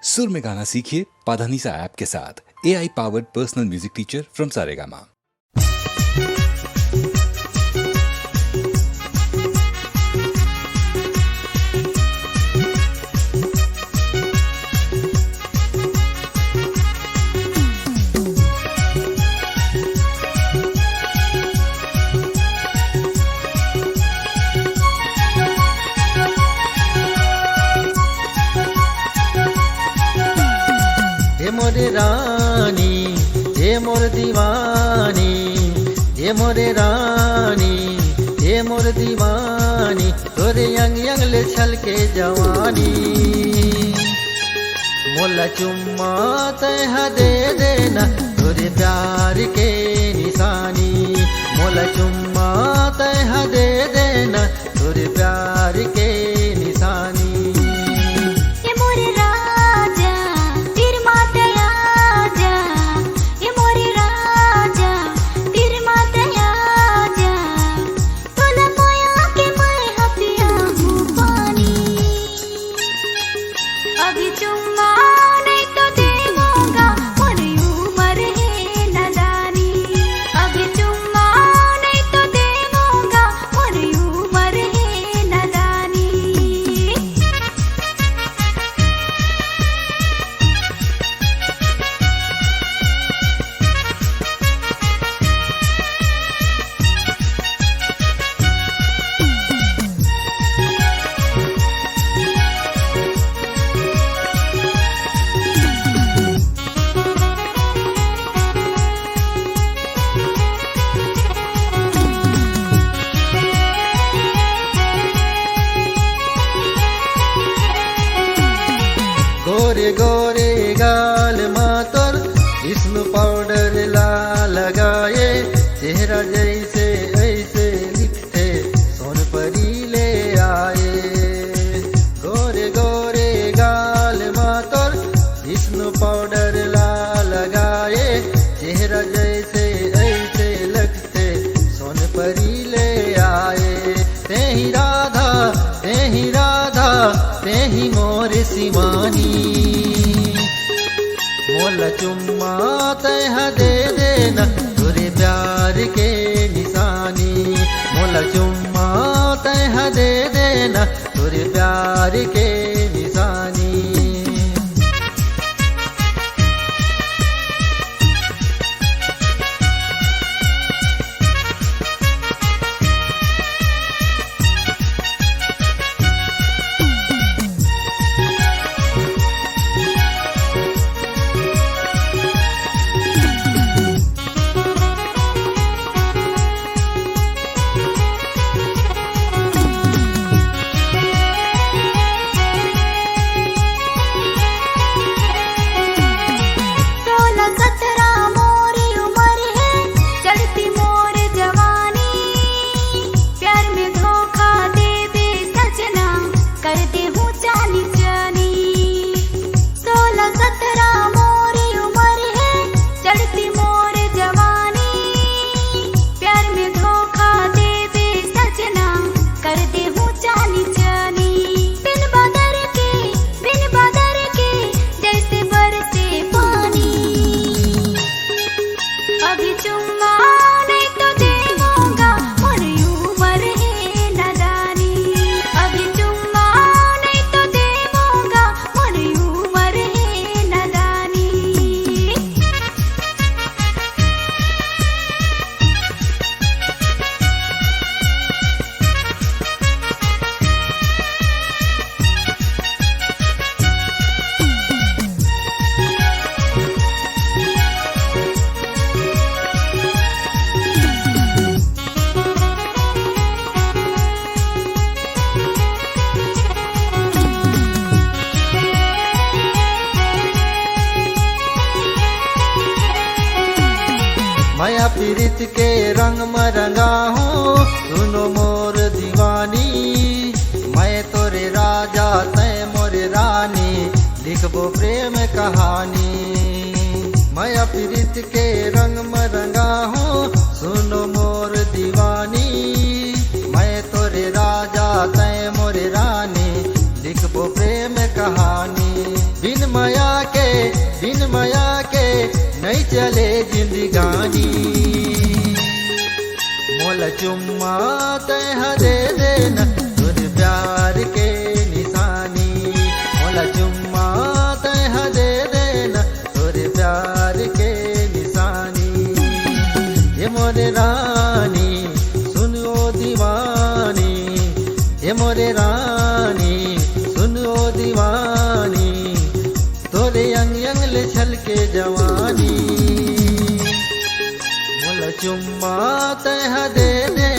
सुर में गाना सीखिए पाधानीसा ऐप के साथ। AI powered personal music teacher from Saregama. मोरे रानी हे मोर दीवानी, हे मोरे रानी हे मोर दीवानी, तोरे यंग यंग ले छल के जवानी। मोला चुम्मा तह दे देना तोरे प्यार के निशानी। मोला चुम्मा तह दे देना तोरे प्यार के निशानी। गोरे गोरे गाल मातर इसमें पाउडर ला लगाए, चेहरा जैसे ऐसे लिखते सोन परी ले आए। गोरे गोरे गाल मातर इसमें पाउडर ला लगाए, चेहरा जैसे ऐसे लगते सोन परी ले आए। ते ही राधा ते ही राधा ते ही मोर सिवानी। मोला चुम्मा तह दे देना तोरे प्यार के निशानी। मोला चुम्मा तह दे देना तोरे प्यार के निशानी। माया पीड़ित के रंग में रंगा हूँ, सुनो मोर दीवानी। मैं तोरे राजा तय मोरे रानी, लिखबो प्रेम कहानी। माया पीड़ित के रंग में रंगा हूँ, सुनो मोर दीवानी। मैं तोरे राजा तय मोरे रानी, लिखबो प्रेम कहानी। बिन माया मोल चुम्मा तह दे देना तोरे प्यार के निशानी। मोल चुम्मा तह दे देना तोरे प्यार के निशानी। ये मोरे रानी सुन ओ दीवानी, ये मोरे रानी सुन ओ दीवानी, तोरे अंग अंग ले छलके जवानी। मोल चुम्मा तह दे दे